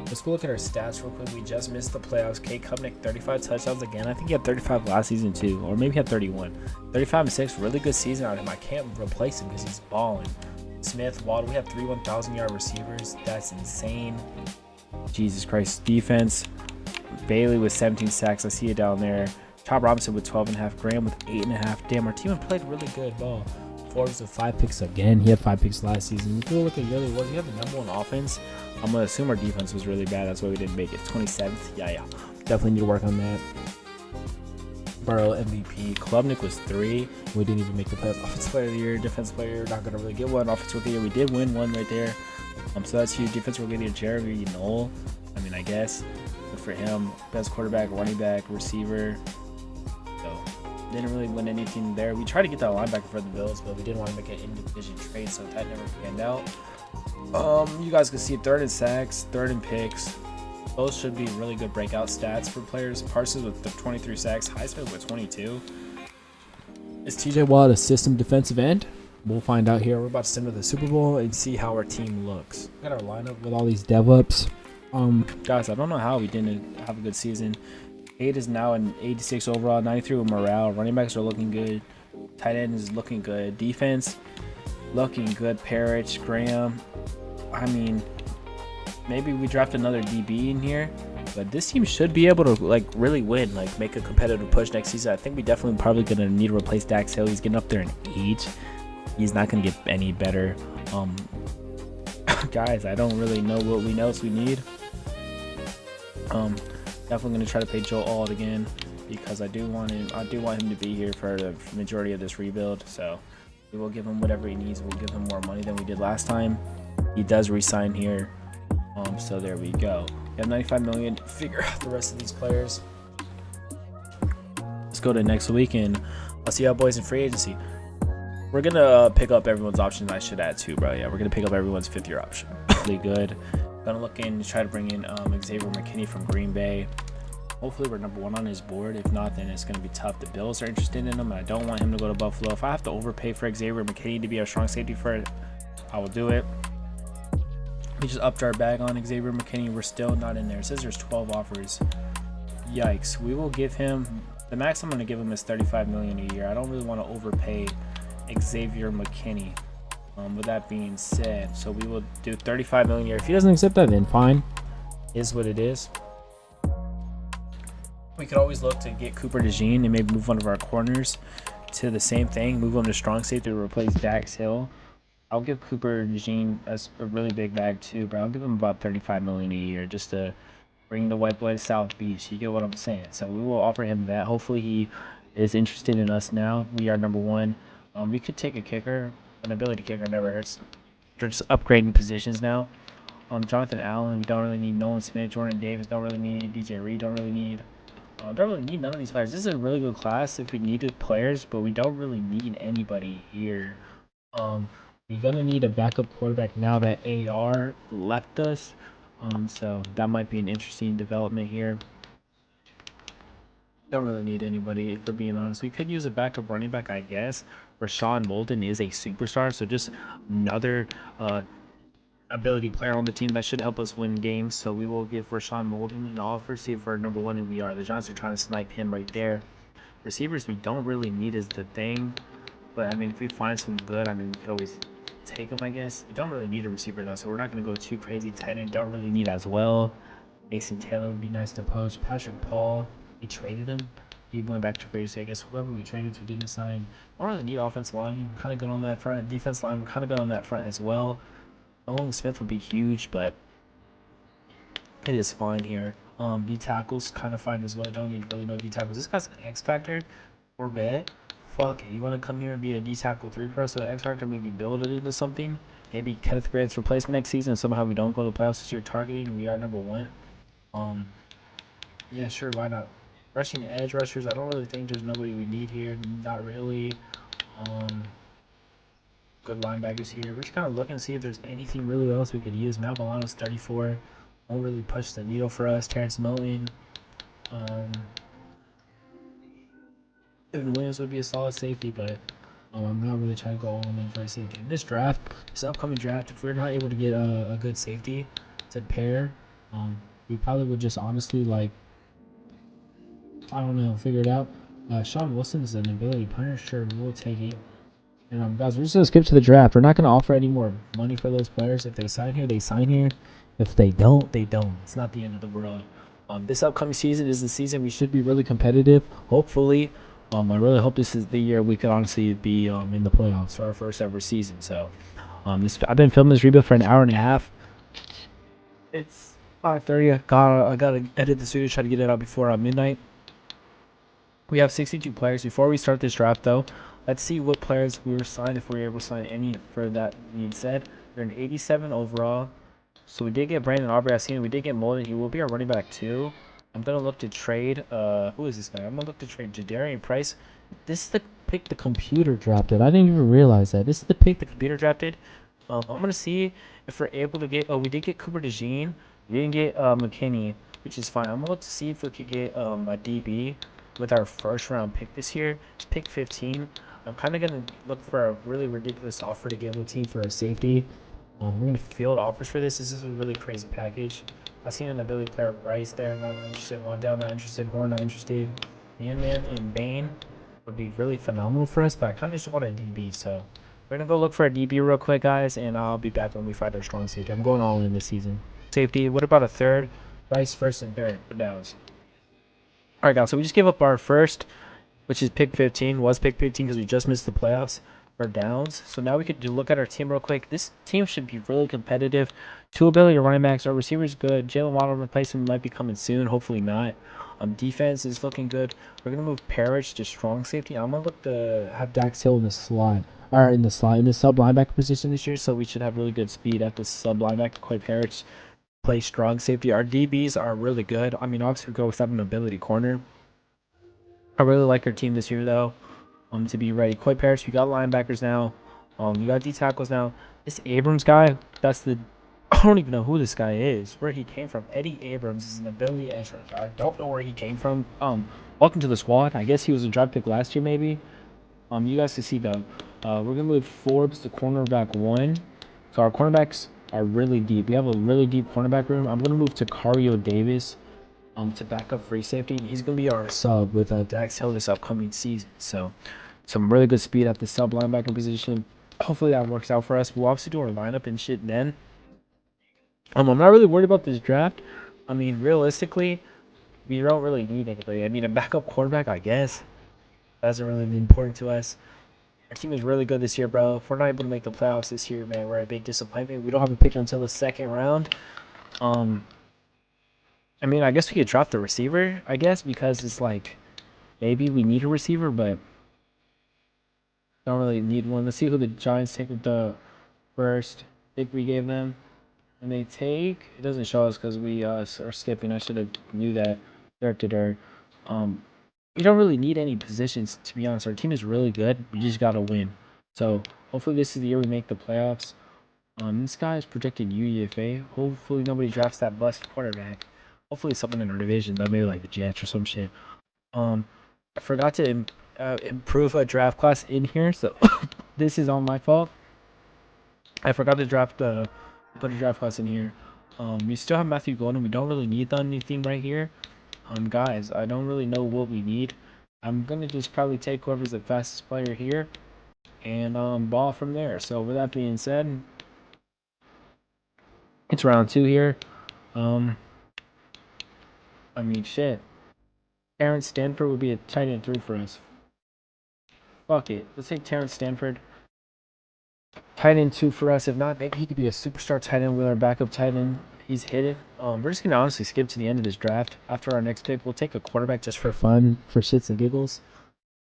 Let's go look at our stats real quick. We just missed the playoffs. Kate Kupnick, 35 touchdowns again. I think he had 35 last season too, or maybe he had 31. 35-6, really good season out of him. I can't replace him because he's balling. Smith, Waddle, we have 3 1,000-yard receivers. That's insane. Jesus Christ. Defense, Bailey with 17 sacks. I see it down there. Chop Robinson with 12.5. Graham with 8.5. Damn, our team played really good ball. Forbes with 5 picks again. He had 5 picks last season. If you look at really what we have the number 1 offense. I'm gonna assume our defense was really bad. That's why we didn't make it. 27th. Yeah. Definitely need to work on that. Burrow MVP. Klubnik was 3. We didn't even make the playoffs. Offensive player of the year, defense player. Not gonna really get one. Offensive rookie of the year. We did win one right there. So that's huge. Defense rookie of the year, Jeremy Knoll. I guess. Good for him. Best quarterback, running back, receiver. So didn't really win anything there. We tried to get that linebacker for the Bills, but we didn't want to make an in-division trade, so that never panned out. You guys can see 3rd in sacks, 3rd in picks. Those should be really good breakout stats for players. Parsons with the 23 sacks, Highsmith with 22. Is TJ Watt a system defensive end? We'll find out here. We're about to send to the Super Bowl and see how our team looks. Got our lineup with all these dev-ups. Guys, I don't know how we didn't have a good season. 8 is now an 86 overall, 93 with morale. Running backs are looking good. Tight end is looking good. Defense looking good. Parrish, Graham. Maybe we draft another DB in here, but this team should be able to really win, make a competitive push next season. I think we definitely probably gonna need to replace Dax Hill. He's getting up there in age. He's not gonna get any better. Guys, I don't really know what else we need. Definitely gonna try to pay Joe Alt again because I do want him to be here for the majority of this rebuild. So we will give him whatever he needs. We'll give him more money than we did last time. He does resign here. So there we go. We have 95 million to figure out the rest of these players. Let's go to next week and I'll see y'all boys in free agency. We're gonna pick up everyone's options. I should add too, bro. Yeah, we're gonna pick up everyone's 5th-year option. Really good. Gonna look in to try to bring in Xavier McKinney from Green Bay. Hopefully we're number 1 on his board. If not, then it's gonna be tough. The Bills are interested in him, and I don't want him to go to Buffalo. If I have to overpay for Xavier McKinney to be our strong safety for it, I will do it. We just upped our bag on Xavier McKinney. We're still not in there. It says there's 12 offers. Yikes. We will give him the max I'm gonna give him is 35 million a year. I don't really want to overpay Xavier McKinney. With that being said, so we will do 35 million a year. If he doesn't accept that, then fine. Is what it is. We could always look to get Cooper DeJean and maybe move one of our corners to the same thing. Move him to strong safety to replace Dax Hill. I'll give Cooper DeJean a really big bag too, but I'll give him about 35 million a year just to bring the white blood to South Beach. You get what I'm saying? So we will offer him that. Hopefully he is interested in us now. We are number 1. We could take a kicker. An ability kicker never hurts. We're just upgrading positions now. Jonathan Allen, we don't really need. Nolan Smith, Jordan Davis, don't really need. DJ Reed, don't really need. Don't really need none of these players. This is a really good class if we needed players, but we don't really need anybody here. We're gonna need a backup quarterback now that AR left us. So that might be an interesting development here. Don't really need anybody, for being honest. We could use a backup running back, I guess. Rashawn Molden is a superstar, so just another ability player on the team that should help us win games. So we will give Rashawn Molden an offer, see if we're number 1 and we are. The Giants are trying to snipe him right there. Receivers we don't really need is the thing. But, if we find some good, we could always take him, I guess. We don't really need a receiver though, so we're not gonna go too crazy. Tight end don't really need as well. Mason Taylor would be nice to poach. Patrick Paul, we traded him. He went back to free agency. I guess whoever we traded to didn't sign. Don't really need offensive line. We're kind of good on that front. Defense line, we're kind of good on that front as well. Nolan Smith would be huge, but it is fine here. D tackles kind of fine as well. Don't need really no D tackles. This guy's an X factor. Or bad. Fuck it. You want to come here and be a D tackle 3-pro, so the X factor maybe build it into something. Maybe Kenneth Grant's replacement next season. Somehow we don't go to the playoffs this year targeting. We are number 1. Yeah, sure, why not? Rushing edge rushers, I don't really think there's nobody we need here. Not really. Good linebackers here. We're just kind of looking to see if there's anything really else we could use. Mal Milano's 34. Won't really push the needle for us. Terrence Milton. Evan Williams would be a solid safety, but I'm not really trying to go all in for a safety. In this draft, this upcoming draft, if we're not able to get a good safety to pair, we probably would just honestly, like, I don't know, figure it out. Sean Wilson is an ability punter. Sure, we'll take it. And guys, we're just gonna skip to the draft. We're not gonna offer any more money for those players. If they sign here, they sign here. If they don't, they don't. It's not the end of the world. This upcoming season is the season we should be really competitive. Hopefully, I really hope this is the year we could honestly be in the playoffs for our first ever season. So, I've been filming this rebuild for an hour and a half. It's 5:30. I gotta edit this video, try to get it out before midnight. We have 62 players. Before we start this draft, though, let's see what players we were signed, if we were able to sign any for that being said. They're an 87 overall. So we did get Brandon Aubrey. I seen we did get Molden. He will be our running back too. I'm gonna look to trade. Who is this guy? I'm gonna look to trade Jadarian Price. This is the pick the computer drafted. I didn't even realize that. This is the pick the computer drafted. I'm gonna see if we're able to get. Oh, we did get Cooper DeJean. We didn't get McKinney, which is fine. I'm gonna look to see if we could get a DB with our first round pick this year. It's pick 15. I'm kind of gonna look for a really ridiculous offer to give a team for a safety. We're gonna field offers for this. This is a really crazy package. I've seen an ability player Bryce there, not interested. One down, not interested. One not interested. Man and Bane would be really phenomenal for us, but I kind of just want a DB. So we're gonna go look for a DB real quick, guys, and I'll be back when we find our strong safety. I'm going all in this season. Safety. What about a third? Bryce first and third for downs. All right, guys. So we just gave up our first, which is pick 15. Was pick 15 because we just missed the playoffs. For downs. So now we could look at our team real quick. This team should be really competitive. 2 ability running backs. Our receivers good. Jalen Waddle replacement might be coming soon. Hopefully not. Defense is looking good. We're gonna move Parrish to strong safety. I'm gonna look to have Dax Hill in the slot, or in the sub linebacker position this year. So we should have really good speed at the sub linebacker. Quite Parrish play strong safety. Our DBs are really good. I mean, obviously we go with an ability corner. I really like our team this year though. To be ready. Coy Parrish, we got linebackers now. We got D tackles now. This Abrams guy, that's the. I don't even know who this guy is. Where he came from. Eddie Abrams is an ability edge rusher. I don't know where he came from. Welcome to the squad. I guess he was a draft pick last year, maybe. You guys can see though. We're gonna move Forbes to cornerback 1. So our cornerbacks are really deep. We have a really deep cornerback room. I'm gonna move to Cario Davis. To back up free safety. He's gonna be our sub with Dax Hill this upcoming season. So some really good speed at the sub linebacker position. Hopefully that works out for us. We'll obviously do our lineup and shit then. I'm not really worried about this draft. I mean, realistically, we don't really need anybody. I mean, a backup quarterback, I guess. Doesn't really be important to us. Our team is really good this year, bro. If we're not able to make the playoffs this year, man, we're a big disappointment. We don't have a pick until the second round. I mean, I guess we could drop the receiver, I guess, because it's like, maybe we need a receiver, but don't really need one. Let's see who the Giants take with the first pick we gave them. And they take, it doesn't show us because we are skipping. I should have knew that. Dirt. We don't really need any positions, to be honest. Our team is really good. We just got to win. So hopefully this is the year we make the playoffs. This guy is projected UEFA. Hopefully nobody drafts that bust quarterback. Hopefully something in our division, though, maybe like the Jets or some shit. I forgot to improve a draft class in here, so this is all my fault. I forgot to put a draft class in here. We still have Matthew Golden. We don't really need anything right here. Guys, I don't really know what we need. I'm gonna just probably take whoever's the fastest player here. and ball from there. So with that being said, it's round 2 here. I mean, shit. Terrence Stanford would be a tight end 3 for us. Fuck it. Let's take Terrence Stanford. Tight end 2 for us. If not, maybe he could be a superstar tight end with our backup tight end. He's hidden. We're just gonna honestly skip to the end of this draft. After our next pick, we'll take a quarterback just for fun, for shits and giggles.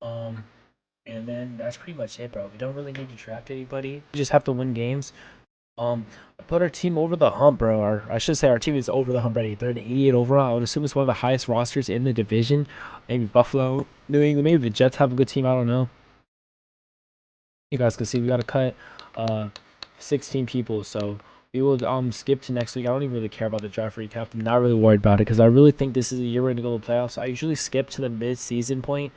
And then that's pretty much it, bro. We don't really need to draft anybody. We just have to win games. I put our team over the hump, bro. I should say our team is over the hump already. They're an 88 overall. I would assume it's one of the highest rosters in the division. Maybe Buffalo, New England, maybe the Jets have a good team. I don't know. You guys can see we got to cut 16 people, so we will skip to next week. I don't even really care about the draft recap. I'm not really worried about it because I really think this is a year we're going to go to the playoffs. I usually skip to the mid-season point.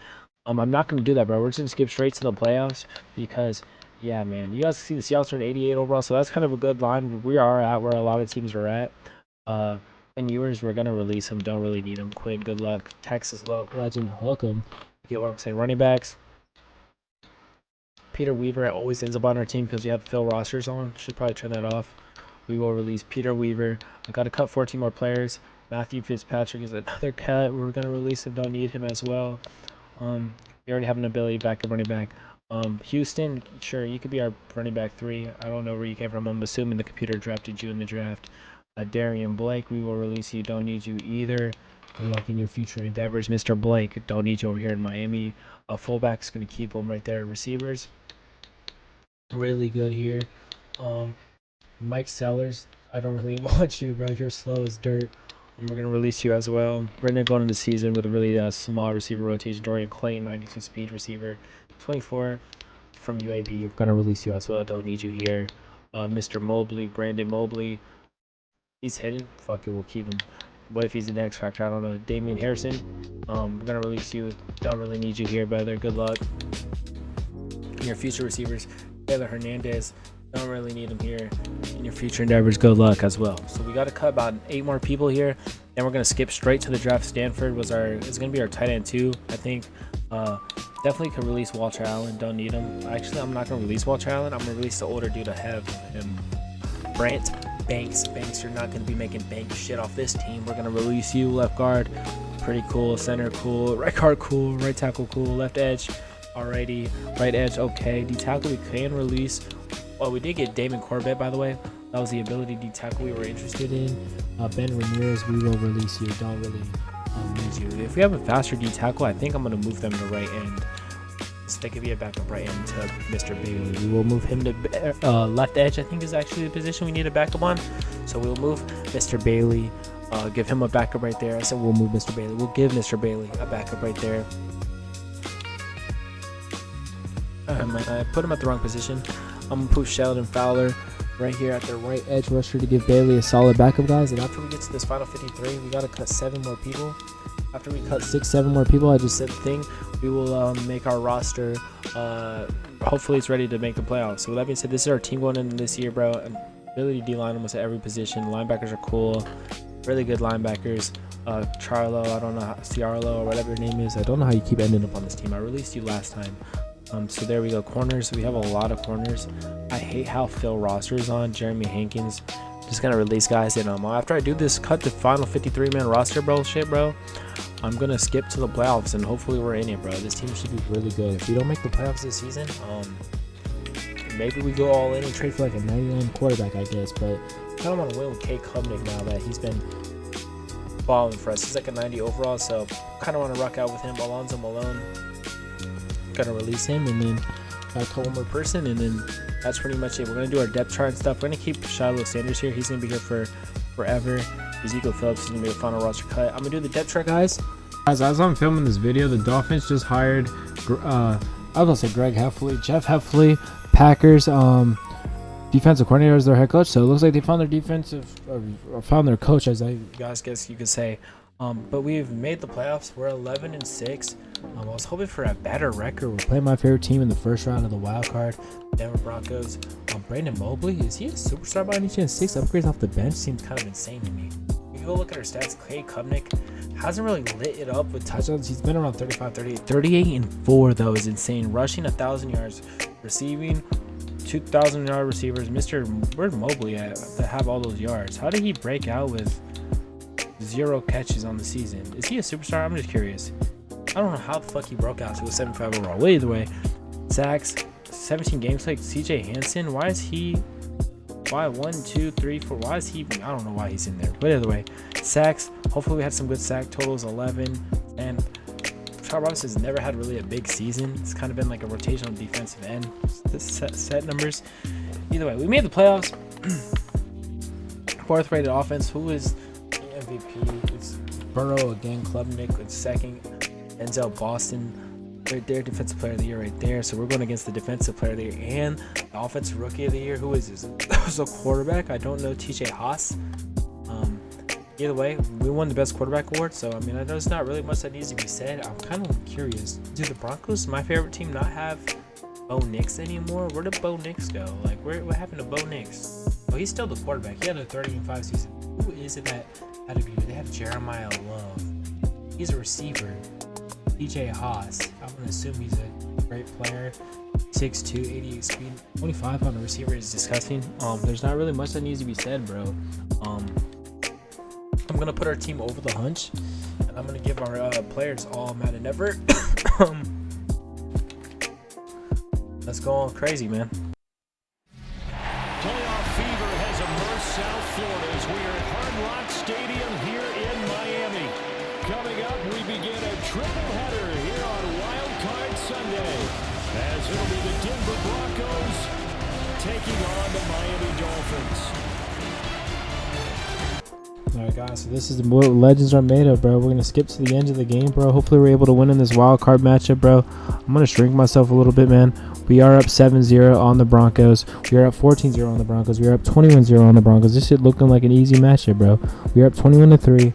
I'm not going to do that, bro. We're just going to skip straight to the playoffs because, yeah, man. You guys see the Seahawks are an 88 overall, so that's kind of a good line. We are at where a lot of teams are at. And viewers, we're going to release them. Don't really need them. Quinn, good luck. Texas, legend, hook them. You get what I'm saying? Running backs. Peter Weaver always ends up on our team because we have Phil rosters on. Should probably turn that off. We will release Peter Weaver. I got to cut 14 more players. Matthew Fitzpatrick is another cut. We're going to release him. Don't need him as well. We already have an ability backup running back. Houston, sure, you could be our running back 3. I don't know where you came from. I'm assuming the computer drafted you in the draft. Darian Blake, we will release you. Don't need you either. Good luck in your future endeavors, Mr. Blake. Don't need you over here in Miami. Fullback's going to keep them right there. Receivers, really good here. Mike Sellers, I don't really want you, bro. You're slow as dirt. And we're going to release you as well. We're going to go into the season with a really small receiver rotation. Dorian Clayton, 92 speed receiver. 24 from UAB. We're going to release you as well. Don't need you here. Mr. Mobley, Brandon Mobley. He's hidden. Fuck it, we'll keep him. What if he's the X Factor? I don't know. Damian Harrison. We're going to release you. Don't really need you here, brother. Good luck. Your future receivers. Taylor Hernandez. Don't really need him here. In your future endeavors, good luck as well. So we got to cut about 8 more people here. Then we're going to skip straight to the draft. Stanford is going to be our tight end 2, I think. Definitely could release Walter Allen. Don't need him. Actually, I'm not going to release Walter Allen. I'm going to release the older dude ahead of him. Brant Banks. Banks, you're not going to be making bank shit off this team. We're going to release you. Left guard, pretty cool. Center, cool. Right guard, cool. Right tackle, cool. Left edge, alrighty. Right edge, okay. D tackle, we can release. Oh, we did get Damon Corbett, by the way. That was the ability D tackle we were interested in. Ben Ramirez, we will release you. Don't really need you. If we have a faster D tackle, I think I'm going to move them to right end. They could be a backup right end to Mr. Bailey. We will move him to left edge, I think is actually the position we need a backup on. So we'll move Mr. Bailey, give him a backup right there. I said we'll move Mr. Bailey. We'll give Mr. Bailey a backup right there. I put him at the wrong position. I'm going to put Sheldon Fowler right here at the right edge rusher to give Bailey a solid backup, guys. And after we get to this final 53, we got to cut 7 more people. After we cut 6-7 more people, I just said the thing, we will make our roster. Hopefully it's ready to make the playoffs. So with that being said, this is our team going into this year, bro. Ability D-line almost at every position. Linebackers are cool. Really good linebackers. Charlo, I don't know, Ciarlo or whatever your name is. I don't know how you keep ending up on this team. I released you last time. So there we go. Corners, we have a lot of corners. I hate how Phil roster is on. Jeremy Hankins. Just gonna release guys, and after I do this, cut the final 53-man roster, bro. I'm gonna skip to the playoffs, and hopefully we're in it, bro. This team should be really good. If we don't make the playoffs this season, maybe we go all in and trade for like a 99 quarterback, I guess. But I kind of want to win with K. Kubnik now that he's been balling for us. He's like a 90 overall, so kind of want to rock out with him. Alonzo Malone, gonna release him, and then got one more person, and then that's pretty much it. We're gonna do our depth chart and stuff. We're gonna keep Shiloh Sanders here. He's gonna be here for forever. Ezekiel Phillips is gonna be the final roster cut. I'm gonna do the depth chart, guys. Guys, as I'm filming this video, the Dolphins just hired I was gonna say Greg Heffley, Jeff Heffley, Packers defensive coordinator as their head coach. So it looks like they found their defensive or found their coach, as I guess you could say. But we've made the playoffs. We're 11-6. I was hoping for a better record. We're playing my favorite team in the first round of the wild card, Denver Broncos. Brandon Mobley, is he a superstar by any chance? 6 upgrades off the bench seems kind of insane to me. If you go look at our stats, Clay Kubnik hasn't really lit it up with touchdowns. He's been around 35, 38 and 4 though is insane. Rushing 1,000 yards, Receiving, 2,000-yard receivers. Where's Mobley at to have all those yards? How did he break out with 0 catches on the season? Is he a superstar? I'm just curious. I don't know how the fuck he broke out to a 75 overall. Well, either way, sacks, 17 games like CJ Hansen. Why is he? Why 1, 2, 3, 4? Why is he? I don't know why he's in there. But either way, sacks. Hopefully we had some good sack totals. 11. And Charles Robinson has never had really a big season. It's kind of been like a rotational defensive end. The set numbers. Either way, we made the playoffs. 4th rated offense. Who is the MVP? It's Burrow again. Klubnik with 2nd. Denzel Boston. Right there, defensive player of the year right there. So we're going against the defensive player of the year and the offensive rookie of the year. Who is this? That was a quarterback. I don't know. TJ Haas. Either way, we won the best quarterback award. So I mean, I know there's not really much that needs to be said. I'm kind of curious. Do the Broncos, my favorite team, not have Bo Nix anymore? Where did Bo Nix go? Like, what happened to Bo Nix? Oh, he's still the quarterback. He had a 30-5 season. Who is it that had to be? They have Jeremiah Love. He's a receiver. TJ Haas. I'm going to assume he's a great player. 6'2", 88 speed. 25 on the receiver is disgusting. There's not really much that needs to be said, bro. I'm going to put our team over the hunch. And I'm going to give our players all Madden ever. Let's go all crazy, man. Playoff fever has immersed South Florida as we are at Hard Rock Stadium here in Miami. Coming up, we begin a triple header here on Wild Card Sunday, as it'll be the Denver Broncos taking on the Miami Dolphins. Alright guys, so this is what legends are made of, bro. We're going to skip to the end of the game, bro. Hopefully we're able to win in this wild card matchup, bro. I'm going to shrink myself a little bit, man. We are up 7-0 on the Broncos. We are up 14-0 on the Broncos. We are up 21-0 on the Broncos. This shit looking like an easy matchup, bro. We are up 21-3.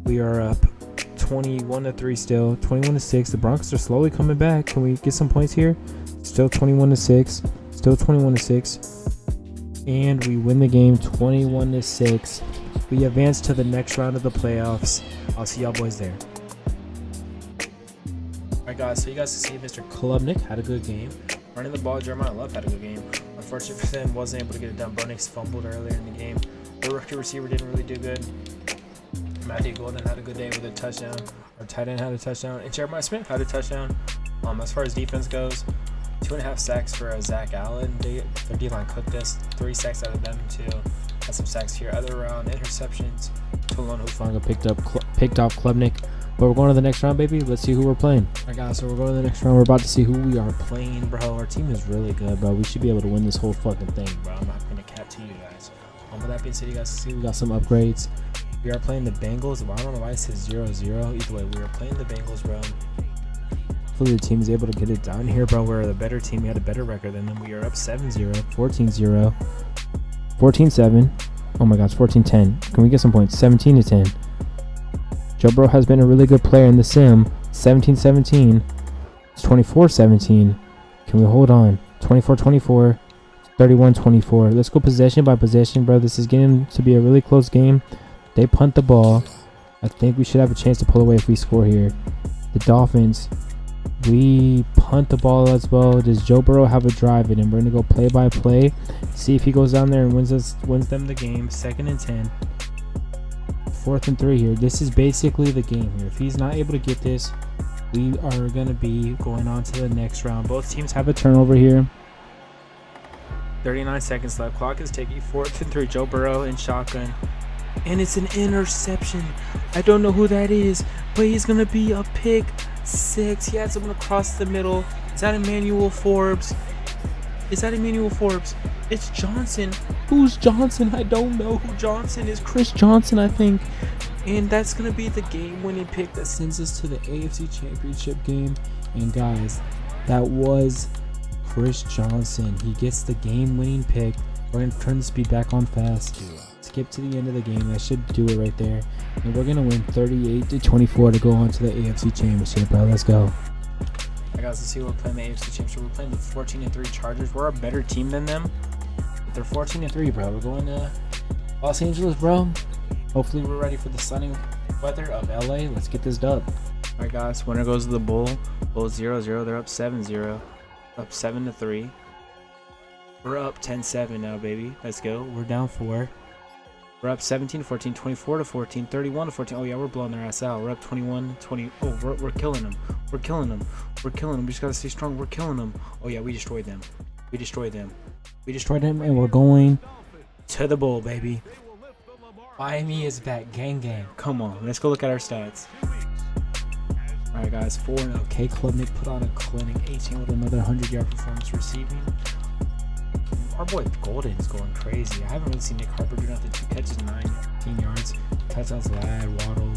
We are up 21-3 still. 21-6. The Broncos are slowly coming back. Can we get some points here? Still 21-6. Still 21-6. And we win the game 21-6. We advance to the next round of the playoffs. I'll see y'all boys there. Alright guys, so you guys can see Mr. Klubnik had a good game. Running the ball, Jeremiah Love had a good game. Unfortunately for them, wasn't able to get it done. Bo Nix fumbled earlier in the game. The rookie receiver didn't really do good. Matthew Golden had a good day with a touchdown. Our tight end had a touchdown. And Jeremiah Smith had a touchdown. As far as defense goes, 2.5 sacks for Zach Allen. Their D-line cooked us. 3 sacks out of them too. Had some sacks here. Other round interceptions. Talon Hufanga picked off Klubnik. But we're going to the next round, baby. Let's see who we're playing. Alright guys, so we're going to the next round. We're about to see who we are playing, bro. Our team is really good, bro. We should be able to win this whole fucking thing, bro. I'm not going to cap to you guys. With that being said, you guys can see we got some upgrades. We are playing the Bengals. Well, I don't know why it says 0-0. Either way, we are playing the Bengals, bro. Hopefully the team is able to get it done here, bro. We're the better team. We had a better record than them. We are up 7-0, 14-0, 14-7. Oh my gosh, 14-10. Can we get some points? 17-10. Joe Burrow has been a really good player in the sim. 17-17. It's 24-17. Can we hold on? 24-24. 31-24. Let's go possession by possession, bro. This is getting to be a really close game. They punt the ball. I think we should have a chance to pull away if we score here. The Dolphins, we punt the ball as well. Does Joe Burrow have a drive in him? We're going to go play by play. See if he goes down there and wins them the game. 2nd and 10. 4th and 3 here. This is basically the game here. If he's not able to get this, we are going to be going on to the next round. Both teams have a turnover here. 39 seconds left. Clock is ticking. 4th and 3. Joe Burrow in shotgun. And it's an interception. I don't know who that is, but he's going to be a pick 6. He had someone across the middle. Is that Emmanuel Forbes? It's Johnson. Who's Johnson? I don't know who Johnson is. Chris Johnson, I think. And that's going to be the game-winning pick that sends us to the AFC Championship game. And guys, that was Chris Johnson. He gets the game-winning pick. We're going to turn the speed back on fast. Skip to the end of the game. That should do it right there. And we're going to win 38-24 to go on to the AFC Championship, bro. Let's go. Alright guys, let's see what we're playing the AFC Championship. We're playing the 14-3 Chargers. We're a better team than them. But they're 14-3, bro. We're going to Los Angeles, bro. Hopefully we're ready for the sunny weather of LA. Let's get this dub. Alright guys, winner goes to the Bull. Bull 0-0. They're up 7-0. Up 7-3. We're up 10-7 now, baby. Let's go. We're down 4. We're up 17-14, 24-14, 31-14. Oh yeah, we're blowing their ass out. We're up 21-20. Oh, we're killing them. We're killing them. We're killing them. We just gotta stay strong. We're killing them. Oh yeah, we destroyed them. We destroyed them. We destroyed them, and we're going to the bowl, baby. Miami is back. Gang, gang. Come on, let's go look at our stats. All right, guys, 4-0. Okay, Klubnik put on a clinic. 18 with another 100-yard performance receiving. Our boy Golden is going crazy. I haven't really seen Nick Harper do nothing. 2 catches, 19 yards. Touchdowns, Ladd, Waddle,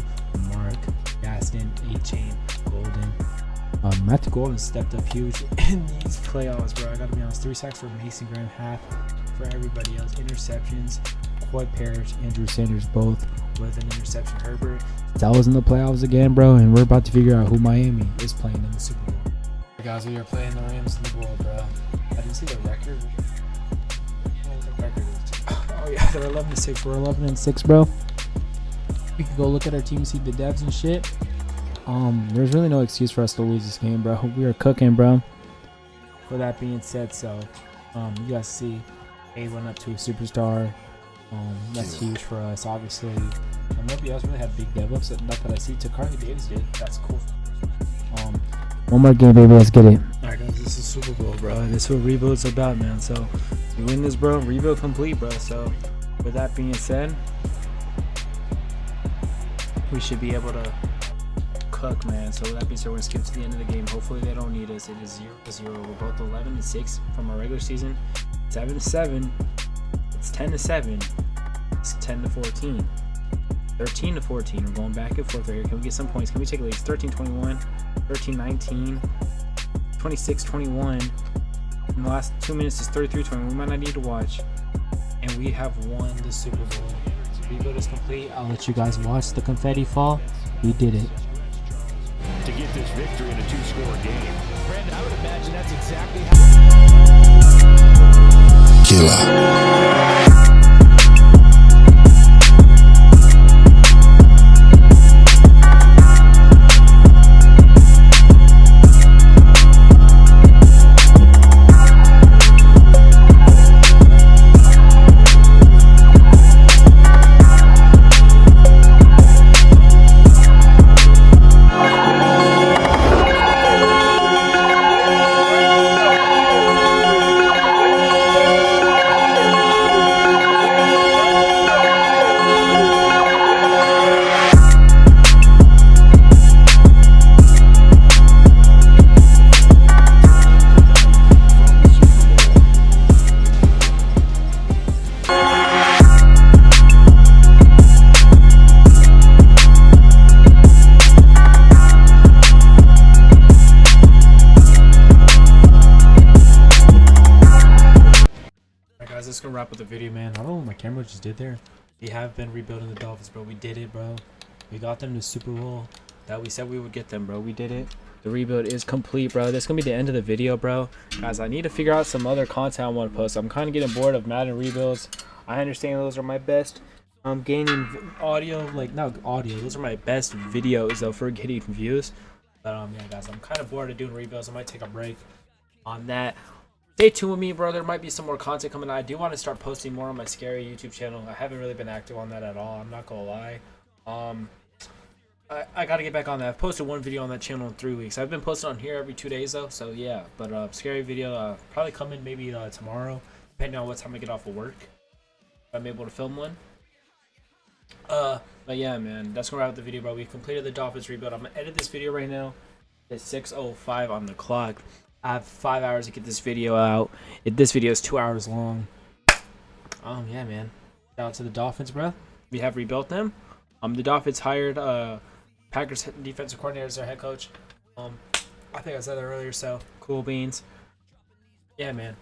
Mark, Gaston, A-Chain, Golden. Matthew Golden stepped up huge in these playoffs, bro. I gotta be honest. 3 sacks for Mason Graham, half for everybody else. Interceptions, Quad Parrish, Andrew Sanders, both with an interception. Herbert. That was in the playoffs again, bro. And we're about to figure out who Miami is playing in the Super Bowl. Hey guys, we are playing the Rams in the bowl, bro. I didn't see the record. Oh yeah, they're 11-6. We're 11-6, bro. We could go look at our team, see the devs and shit. There's really no excuse for us to lose this game, bro. We are cooking, bro. For that being said, so you guys see A went up to a superstar. That's huge for us, obviously. Nobody else really had big dev-ups. Not that I see. Takari Davis did. That's cool. One more game, baby. Let's get it. All right, guys. This is Super Bowl, bro. This is what rebuild's about, man. So we win this, bro. Rebuild complete, bro. So with that being said, we should be able to cook, man. So with that being said, we're gonna skip to the end of the game. Hopefully they don't need us. It is 0-0. We're both 11-6 from our regular season. 7-7. It's 10-7. It's 10-14. 13-14. We're going back and forth right here. Can we get some points? Can we take at least 13-21, 13-19, 26-21? In the last 2 minutes is 33-20. We might not need to watch. And we have won the Super Bowl. Rebuild is complete. I'll let you guys watch the confetti fall. We did it. To get this victory in a 2-score game. Brandon, I would imagine that's exactly how... Killer. Let's go wrap up the video, man. I don't know what my camera just did there. We have been rebuilding the Dolphins, bro. We did it, bro. We got them to Super Bowl that we said we would get them, bro. We did it. The rebuild is complete, bro. That's gonna be the end of the video, bro. Guys, I need to figure out some other content I want to post. I'm kind of getting bored of Madden rebuilds. I understand those are my best gaining audio, like not audio. Those are my best videos though for getting views. But yeah, guys, I'm kind of bored of doing rebuilds. I might take a break on that. Stay tuned with me, bro. There might be some more content coming out. I do want to start posting more on my Scary YouTube channel. I haven't really been active on that at all. I'm not gonna lie. I gotta get back on that. I've posted one video on that channel in 3 weeks. I've been posting on here every 2 days though. So yeah, but Scary video probably coming maybe tomorrow, depending on what time I get off of work. If I'm able to film one. But yeah, man, that's gonna wrap up the video, bro. We completed the Dolphins rebuild. I'm gonna edit this video right now. It's 6:05 on the clock. I have 5 hours to get this video out. This video is 2 hours long. Yeah, man. Shout out to the Dolphins, bro. We have rebuilt them. The Dolphins hired Packers defensive coordinator as their head coach. I think I said that earlier, so cool beans. Yeah, man.